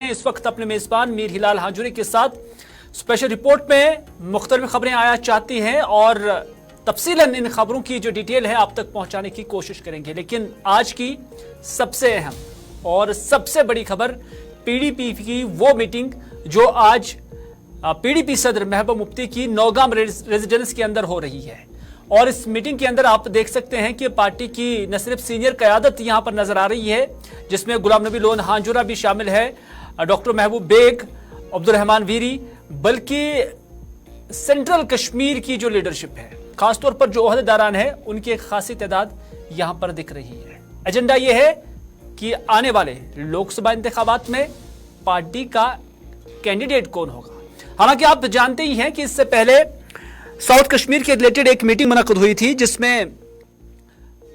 इस वक्त अपने मेजबान मीर हिलाल हाजुरी के साथ स्पेशल रिपोर्ट में मुख्तलिफ खबरें आया चाहती हैं और तफसीलन इन खबरों की जो डिटेल है आप तक पहुंचाने की कोशिश करेंगे। लेकिन आज की सबसे अहम और सबसे बड़ी खबर पीडीपी की वो मीटिंग जो आज पीडीपी सदर महबूब मुफ्ती की नौगाम रेजिडेंस के अंदर हो रही है। और इस मीटिंग के अंदर आप देख सकते हैं कि पार्टी की न सिर्फ सीनियर क़यादत यहां पर नजर आ रही है, जिसमें गुलाम नबी लोन हांजुरा भी शामिल है, डॉक्टर महबूब बेग, अब्दुल रहमान वीरी, बल्कि सेंट्रल कश्मीर की जो लीडरशिप है, खासतौर पर जो ओहदेदारान है, उनकी एक खासी तादाद यहां पर दिख रही है। एजेंडा यह है कि आने वाले लोकसभा इंतखाबात में पार्टी का कैंडिडेट कौन होगा। हालांकि आप जानते ही हैं कि इससे पहले साउथ कश्मीर के रिलेटेड एक मीटिंग मुनक्कद हुई थी, जिसमें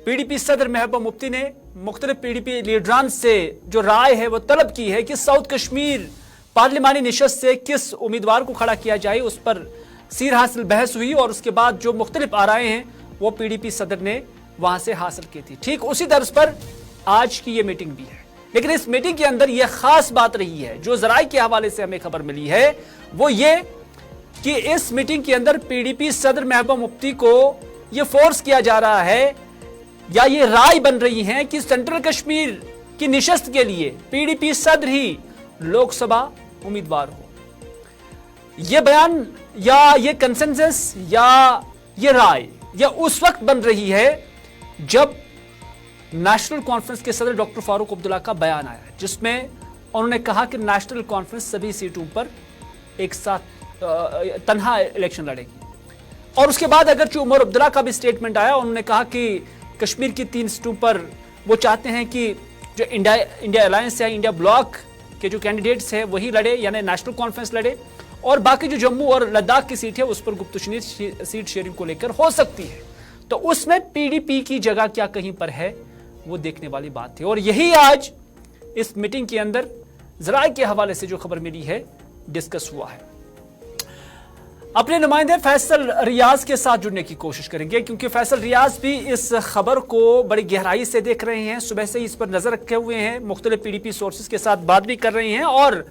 पीडीपी सदर महबूब मुफ्ती ने मुख्तलिफ पीडीपी लीडरान से जो राय है वो तलब की है कि साउथ कश्मीर पार्लिमानी निशस्त से किस उम्मीदवार को खड़ा किया जाए। उस पर सीर हासिल बहस हुई और उसके बाद जो मुख्तलिफ आराएं हैं वो पीडीपी सदर ने वहां से हासिल की थी। ठीक उसी तर्ज पर आज की ये मीटिंग भी है। लेकिन इस मीटिंग के अंदर यह खास बात रही है, जो जराए के हवाले से हमें खबर मिली है, वो ये कि इस मीटिंग के अंदर पीडीपी सदर महबूब मुफ्ती को यह फोर्स किया जा रहा है या ये राय बन रही है कि सेंट्रल कश्मीर की निशस्त के लिए पीडीपी सदर ही लोकसभा उम्मीदवार हो। यह बयान या ये कंसेंसस या ये राय या उस वक्त बन रही है जब नेशनल कॉन्फ्रेंस के सदर डॉक्टर फारूक अब्दुल्ला का बयान आया, जिसमें उन्होंने कहा कि नेशनल कॉन्फ्रेंस सभी सीटों पर एक साथ तन्हा इलेक्शन लड़ेगी। और उसके बाद अगरचे उमर अब्दुल्ला का भी स्टेटमेंट आया, उन्होंने कहा कि कश्मीर की 3 सीटों पर वो चाहते हैं कि जो इंडिया अलायंस है, इंडिया ब्लॉक के जो कैंडिडेट्स हैं वही लड़े, यानी नेशनल कॉन्फ्रेंस लड़े, और बाकी जो जम्मू और लद्दाख की सीट है उस पर गुप्तशुनी सीट शेयरिंग को लेकर हो सकती है। तो उसमें पीडीपी की जगह क्या कहीं पर है, वो देखने वाली बात थी। और यही आज इस मीटिंग के अंदर जराए के हवाले से जो खबर मिली है डिस्कस हुआ है। अपने नुमाइंदे फैसल रियाज के साथ जुड़ने की कोशिश करेंगे, क्योंकि फैसल रियाज भी इस खबर को बड़ी गहराई से देख रहे हैं, सुबह से इस पर नजर रखे हुए हैं, मुख्तलिफ पीडीपी सोर्सेज के साथ बात भी कर रहे हैं। और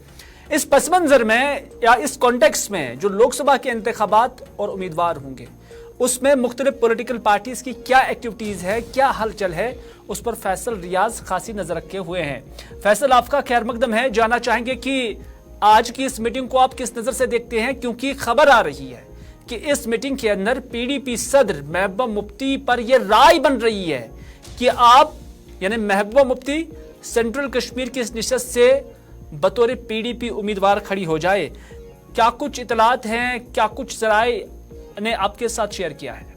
इस पस मंजर में या इस कॉन्टेक्स्ट में जो लोकसभा के इंतखाबात और उम्मीदवार होंगे, उसमें मुख्तलिफ पॉलिटिकल पार्टीज की क्या एक्टिविटीज है, क्या हलचल है, उस पर फैसल रियाज खासी नजर रखे हुए हैं। फैसल, आपका खैर मकदम है। जानना चाहेंगे कि आज की इस मीटिंग को आप किस नजर से देखते हैं, क्योंकि खबर आ रही है कि इस मीटिंग के अंदर पीडीपी सदर महबूब मुफ्ती पर यह राय बन रही है कि आप यानी महबूब मुफ्ती सेंट्रल कश्मीर की इस निशस्त से बतौर पीडीपी उम्मीदवार खड़ी हो जाए। क्या कुछ इतलात हैं, क्या कुछ जराए ने आपके साथ शेयर किया है?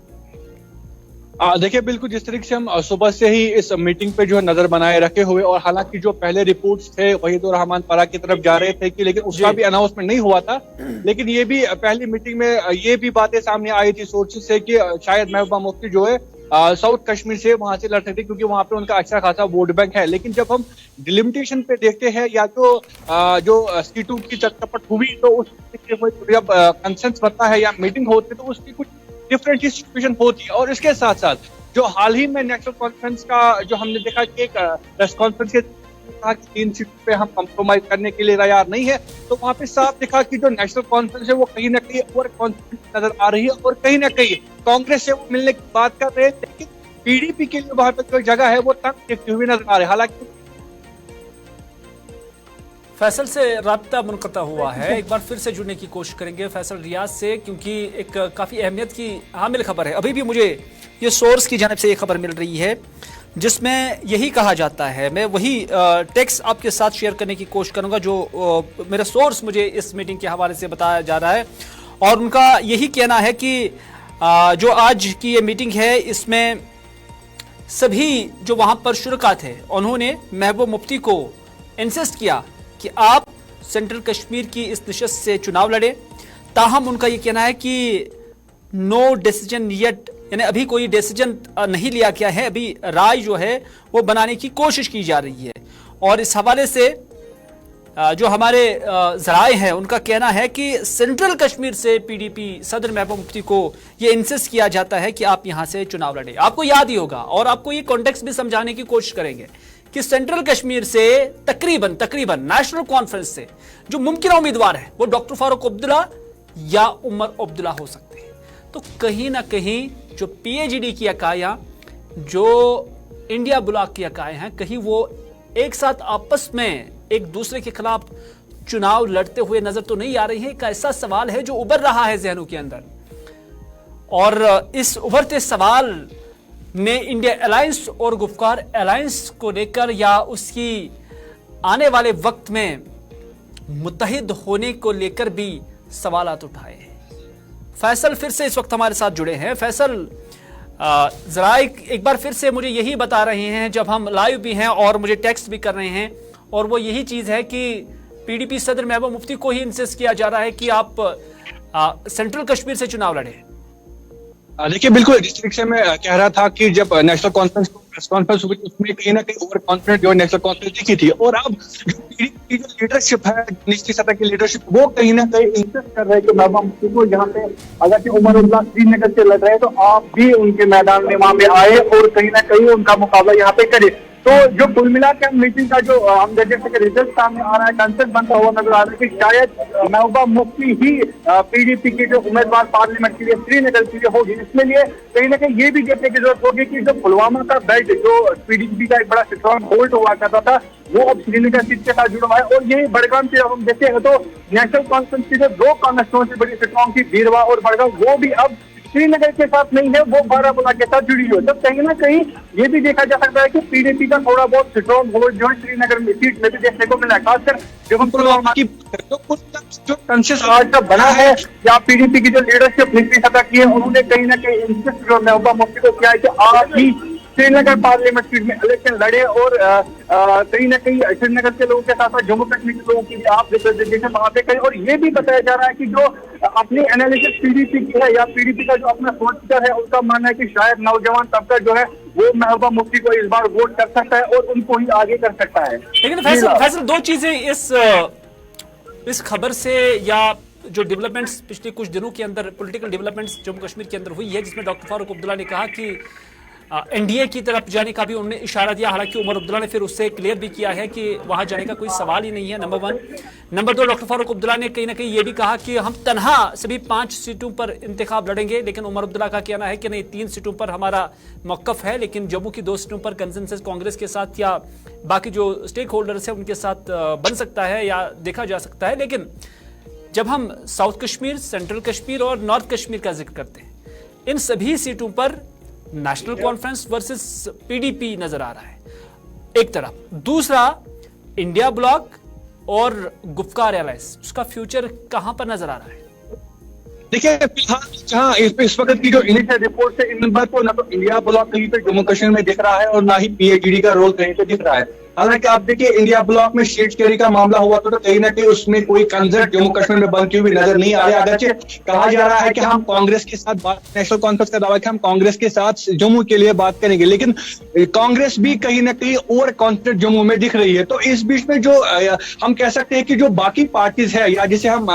देखिए, बिल्कुल जिस तरीके से हम सुबह से ही इस मीटिंग पे जो है नजर बनाए रखे हुए, और हालांकि जो पहले रिपोर्ट्स थे वहीदुर रहमान पारा की तरफ जा रहे थे कि लेकिन उसका भी अनाउंसमेंट नहीं हुआ था। लेकिन ये भी पहली मीटिंग में ये भी बातें सामने आई थी सोर्सेज से कि शायद महबूबा मुफ्ती जो है साउथ कश्मीर से वहां से लड़ सकते, क्योंकि वहां पे उनका अच्छा खासा वोट बैंक है। लेकिन जब हम डिलिमिटेशन पे देखते हैं या तो जो सीटों की चटपट हुई, तो उस जब कंसेंस बनता है या मीटिंग होती है तो उसकी कुछ डिफरेंट ही सिचुएशन होती है। और इसके साथ साथ जो हाल ही में नेशनल कॉन्फ्रेंस का जो हमने देखा कि एक प्रेस कॉन्फ्रेंस के कहा कि 3 सीटों पे हम कंप्रोमाइज करने के लिए तैयार नहीं है, तो वहां पे साफ दिखा कि जो नेशनल कॉन्फ्रेंस है वो कहीं ना कहीं ओवर कॉन्फिडेंस नजर आ रही है और कहीं ना कहीं कांग्रेस से वो मिलने की बात कर रहे हैं। लेकिन पीडीपी के लिए वहां पे जो जगह है वो तंग देखते हुए नजर आ रहे हैं। हालांकि फैसल से राब्ता मुनक़ता हुआ है, एक बार फिर से जुड़ने की कोशिश करेंगे फैसल रियाज से, क्योंकि एक काफ़ी अहमियत की हामिल खबर है। अभी भी मुझे ये सोर्स की जानिब से ये खबर मिल रही है जिसमें यही कहा जाता है, मैं वही टेक्स्ट आपके साथ शेयर करने की कोशिश करूंगा जो मेरा सोर्स मुझे इस मीटिंग के हवाले से बताया जा रहा है। और उनका यही कहना है कि जो आज की ये मीटिंग है, इसमें सभी जो वहाँ पर शुरका थे उन्होंने महबूब मुफ्ती को इंसिस्ट किया कि आप सेंट्रल कश्मीर की इस निशस्त से चुनाव लड़े। ताहम उनका यह कहना है कि नो डिसीजन येट, यानी अभी कोई डिसीजन नहीं लिया गया है, अभी राय जो है वो बनाने की कोशिश की जा रही है। और इस हवाले से जो हमारे जराए हैं उनका कहना है कि सेंट्रल कश्मीर से पीडीपी सदर महबूब मुफ्ती को ये इंसिस्ट किया जाता है कि आप यहां से चुनाव लड़े। आपको याद ही होगा और आपको ये कॉन्टेक्स्ट भी समझाने की कोशिश करेंगे कि सेंट्रल कश्मीर से तकरीबन नेशनल कॉन्फ्रेंस से जो मुमकिन उम्मीदवार है वो डॉक्टर फारूक अब्दुल्ला या उमर अब्दुल्ला हो सकते हैं। तो कहीं ना कहीं जो पीएजीडी की इकाइयां, जो इंडिया ब्लॉक की इकाइयां हैं, कहीं वो एक साथ आपस में एक दूसरे के खिलाफ चुनाव लड़ते हुए नजर तो नहीं आ रही है। एक ऐसा सवाल है जो उभर रहा है जहनों के अंदर, और इस उभरते सवाल में इंडिया अलायंस और गुफ्कार अलायंस को लेकर या उसकी आने वाले वक्त में मुत्तहिद होने को लेकर भी सवालात उठाए हैं। फैसल फिर से इस वक्त हमारे साथ जुड़े हैं। फैसल, जरा एक बार फिर से मुझे यही बता रहे हैं, जब हम लाइव भी हैं और मुझे टेक्स्ट भी कर रहे हैं, और वो यही चीज है कि पीडीपी सदर महबूबा मुफ्ती को ही इंसिस्ट किया जा रहा है कि आप सेंट्रल कश्मीर से चुनाव लड़े। देखिए, बिल्कुल जिस तरीके से मैं कह रहा था कि जब नेशनल कॉन्फ्रेंस प्रेस कॉन्फ्रेंस हुई उसमें कहीं ना कहीं ओवर कॉन्फिडेंट जो नेशनल कॉन्फ्रेंस दिखी थी, और अब जो पीडीपी की जो लीडरशिप है, निचली सतह की लीडरशिप, वो कहीं ना कहीं इंसिस्ट कर रहे हैं कि महबूबा मुफ्ती को यहाँ पे अगर कि उमर अब्दुल्ला श्रीनगर से लड़ रहे हैं तो आप भी उनके मैदान में वहां पे आए और कहीं ना कहीं उनका मुकाबला यहाँ पे करें। तो जो कुल मिला के मीटिंग का जो हम जैसे कि रिजल्ट सामने आ रहा है, कंसेंसस बनता हुआ नजर आ रहा है कि शायद महबूबा मुफ्ती ही पीडीपी की जो उम्मीदवार पार्लियामेंट के लिए श्रीनगर के लिए होगी। इसके लिए कहीं ना कहीं ये भी देखने की जरूरत होगी कि जो पुलवामा का बेल्ट जो पीडीपी का एक बड़ा स्ट्रॉन्ग होल्ड हुआ करता था, वो अब श्रीनगर सीट के साथ जुड़ा है। और ये बड़गाम से हम देखते हैं तो नेशनल कॉन्फ्रेंस की जो दो कॉन्स्टिट्यूंसी बड़ी स्ट्रॉन्ग थी, बीरवा और बड़गाम, वो भी अब श्रीनगर के साथ नहीं है, वो बारामूला के साथ जुड़ी हुई है। तो कहीं ना कहीं ये भी देखा जा सकता है कि पीडीपी का थोड़ा बहुत स्ट्रॉन्ग होल्ड जो है श्रीनगर में सीट में भी देखने को मिला है। खासकर जब हम पुलवामा की जो कंसेंसस आज तक बना है या पीडीपी की जो लीडरशिप निचली सतह की है, उन्होंने कहीं ना कहीं इंसिस्ट जो महबूबा मुफ्ती को किया है कि आज ही श्रीनगर पार्लियामेंट सीट में इलेक्शन लड़े और कहीं ना कहीं श्रीनगर के लोगों के साथ साथ जम्मू कश्मीर के लोगों की भी आप रिप्रेजेंटेशन वहां पे करें। और ये भी बताया जा रहा है कि जो अपनी एनालिसिस पीडीपी की है या पीडीपी का जो अपना सोचकर है, उनका मानना है कि शायद नौजवान तबका जो है वो महबूबा मुफ्ती को इस बार वोट कर सकता है और उनको ही आगे कर सकता है। लेकिन फैसल दो चीजें इस खबर से या जो डेवलपमेंट्स पिछले कुछ दिनों के अंदर पॉलिटिकल डेवलपमेंट्स जम्मू कश्मीर के अंदर हुई है, जिसमें डॉक्टर फारूक अब्दुल्ला ने कहा कि एनडीए की तरफ जाने का भी उन्होंने इशारा दिया। हालांकि उमर अब्दुल्ला ने फिर उससे क्लियर भी किया है कि वहां जाने का कोई सवाल ही नहीं है, number 1। Number 2, doctor Farooq Abdullah ने कहीं ना कहीं ये भी कहा कि हम तनहा सभी 5 सीटों पर इंतखाब लड़ेंगे। लेकिन उमर अब्दुल्ला का कहना है कि नहीं, 3 सीटों पर हमारा मौकफ है, लेकिन जम्मू की 2 सीटों पर कंसेंसस कांग्रेस के साथ या बाकी जो स्टेक होल्डर्स है उनके साथ बन सकता है या देखा जा सकता है। लेकिन जब हम साउथ कश्मीर, सेंट्रल कश्मीर और नॉर्थ कश्मीर का जिक्र करते हैं, इन सभी सीटों पर नेशनल कॉन्फ्रेंस वर्सेस पीडीपी नजर आ रहा है एक तरफ। दूसरा, इंडिया ब्लॉक और गुफ्कार अलायंस, उसका फ्यूचर कहां पर नजर आ रहा है? देखिए, फिलहाल जहाँ इस वक्त की जो इनिशियल रिपोर्ट है, इन बार को ना तो इंडिया ब्लॉक कहीं पे जम्मू कश्मीर में दिख रहा है और ना ही पीएजीडी का रोल कहीं पे दिख रहा है। हालांकि आप देखिए, इंडिया ब्लॉक में सीट शेयरिंग का मामला हुआ तो कहीं ना कहीं उसमें कोई कंसेंसस जम्मू कश्मीर में बनती हुई नजर नहीं आ रही। अगरचे कहा जा रहा है कि हम कांग्रेस के साथ नेशनल कॉन्फ्रेंस का दावा कि हम कांग्रेस के साथ जम्मू के लिए बात करेंगे, लेकिन कांग्रेस भी कहीं ना कहीं ओवर कॉन्फिडेंट जम्मू में दिख रही है। तो इस बीच में जो हम कह सकते हैं कि जो बाकी पार्टीज है, या जिसे हम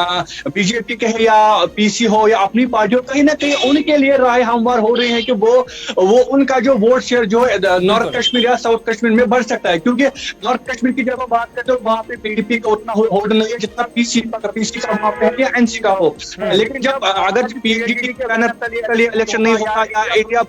बीजेपी कहे या पीसी हो या अपनी पार्टी हो, कहीं ना कहीं उनके लिए राय हमवार हो रही है कि वो उनका जो वोट शेयर जो है नॉर्थ कश्मीर या साउथ कश्मीर में बढ़ सकता है। क्योंकि नॉर्थ कश्मीर की जब बात करें तो वहां पे पीडीपी का उतना होल्ड नहीं है जितना पीसी का वहां पे या एनसी का हो। लेकिन जब अगर पीडीपी के बैनर तले इलेक्शन नहीं होगा या इंडिया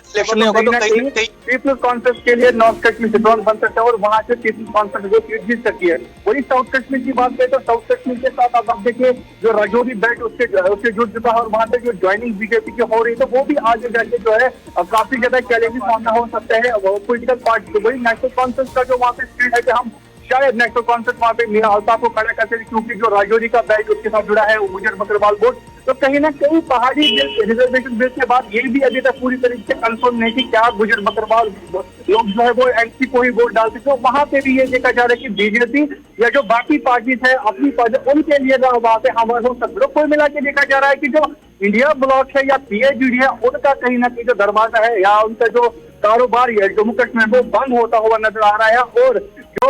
इलेक्शन नहीं होगा तो कहीं ना कहीं पीपल्स कॉन्फ्रेंस के लिए नॉर्थ कश्मीर स्ट्रॉन्ग बन सकता है और वहां से पीपल्स कॉन्फ्रेंस वो सीट जीत सकती है। वही साउथ कश्मीर की बात करें तो साउथ कश्मीर के साथ आप देखिए जो राजौरी बेल्ट उससे जुड़ चुका है और वहां से जो ज्वाइनिंग बीजेपी की हो रही है, तो वो भी आगे जाके जो है काफी ज्यादा चैलेंजेस सामना हो सकता है पॉलिटिकल पार्टी को। वही नेशनल कॉन्फ्रेंस का जो वहाँ पे स्पीड है कि हम शायद नेशनल कॉन्फ्रेंस वहाँ पे मीरा अल्ताफ को खड़ा करते, क्योंकि जो राजौरी का बेल्ट उसके साथ जुड़ा है वो गुजर बकरवाल बोर्ड। तो कहीं ना कहीं पहाड़ी रिजर्वेशन बिल के बाद ये भी अभी तक पूरी तरीके से कंफर्म नहीं थी क्या गुजर बकरवाल लोग जो है वो एनसी को ही वोट डालते। तो वहां पे भी ये देखा जा रहा है कि बीजेपी या जो बाकी पार्टीज है अपनी पार्टी उनके लिए वहां पे हमला हो सकता है। कोई मिला के देखा जा रहा है कि जो इंडिया ब्लॉक है या पीएजीडी है, उनका कहीं ना कहीं जो दरवाजा है या उनका जो कारोबार है जम्मू कश्मीर वो बंद होता हुआ नजर आ रहा है। और जो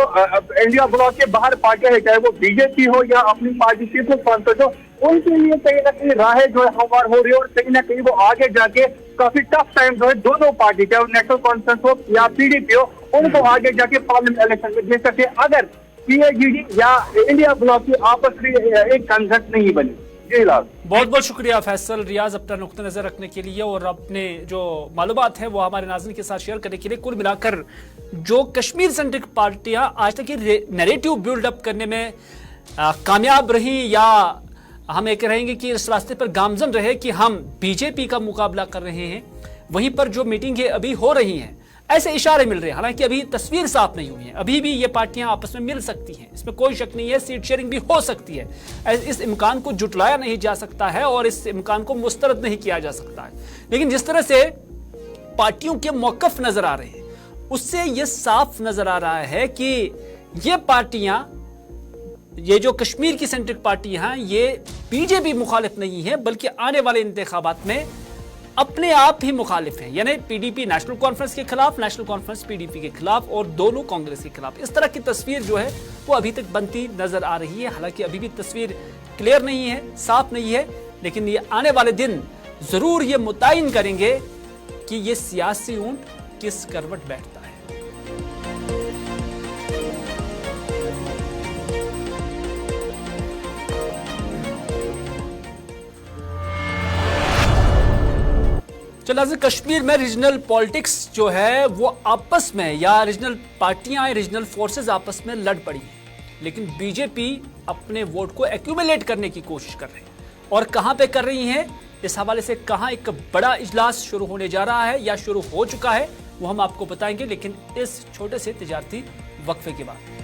इंडिया ब्लॉक के बाहर पार्टियां है, चाहे वो बीजेपी हो या अपनी पार्टी पीपल्स कॉन्फ्रेंस हो, उनके लिए कहीं ना कहीं राहें जो है हमवार हो रही है और कहीं ना कहीं वो आगे जाके काफी टफ टाइम जो है दोनों पार्टी, चाहे नेशनल कॉन्फ्रेंस हो या पीडीपी हो, उनको आगे जाके पार्लियामेंट इलेक्शन में दे सके, अगर पीएजीडी या इंडिया ब्लॉक की आपस में एक कंसेप्ट नहीं बनी। जी लाल, बहुत बहुत शुक्रिया फैसल रियाज अपना नुक्ता नजर रखने के लिए और अपने जो मालूमात है वो हमारे नाज़रीन के साथ शेयर करने के लिए। कुल मिलाकर जो कश्मीर सेंट्रिक पार्टियां आज तक ये नैरेटिव बिल्डअप करने में कामयाब रही, या हम ये कहेंगे कि इस रास्ते पर गामजन रहे कि हम बीजेपी का मुकाबला कर रहे हैं, वहीं पर जो मीटिंगें अभी हो रही हैं ऐसे इशारे मिल रहे हैं। हालांकि अभी तस्वीर साफ नहीं हुई है, अभी भी ये पार्टियां आपस में मिल सकती हैं, इसमें कोई शक नहीं है। सीट शेयरिंग भी हो सकती है, इस इम्कान को जुटलाया नहीं जा सकता है और इस इम्कान को मुस्तरद नहीं किया जा सकता है। लेकिन जिस तरह से पार्टियों के मौकफ नजर आ रहे हैं उससे यह साफ नजर आ रहा है कि ये पार्टियां, ये जो कश्मीर की सेंट्रिक पार्टियां हैं, ये बीजेपी मुखालिफ नहीं है बल्कि आने वाले इंतखाबात में अपने आप ही मुखालिफ हैं। यानी पीडीपी नेशनल कॉन्फ्रेंस के खिलाफ, नेशनल कॉन्फ्रेंस पीडीपी के खिलाफ और दोनों कांग्रेस के खिलाफ। इस तरह की तस्वीर जो है वो अभी तक बनती नजर आ रही है। हालांकि अभी भी तस्वीर क्लियर नहीं है, साफ नहीं है, लेकिन ये आने वाले दिन जरूर ये मुतय्यन करेंगे कि ये सियासी ऊंट किस करवट बैठता है। चलिए, कश्मीर में रीजनल पॉलिटिक्स जो है वो आपस में, या रीजनल पार्टियां, रीजनल फोर्सेस आपस में लड़ पड़ी हैं, लेकिन बीजेपी अपने वोट को एक्यूमुलेट करने की कोशिश कर रही है। और कहां पे कर रही है, इस हवाले से कहां एक बड़ा इजलास शुरू होने जा रहा है या शुरू हो चुका है, वो हम आपको बताएंगे, लेकिन इस छोटे से तिजारती वक्फे के बाद।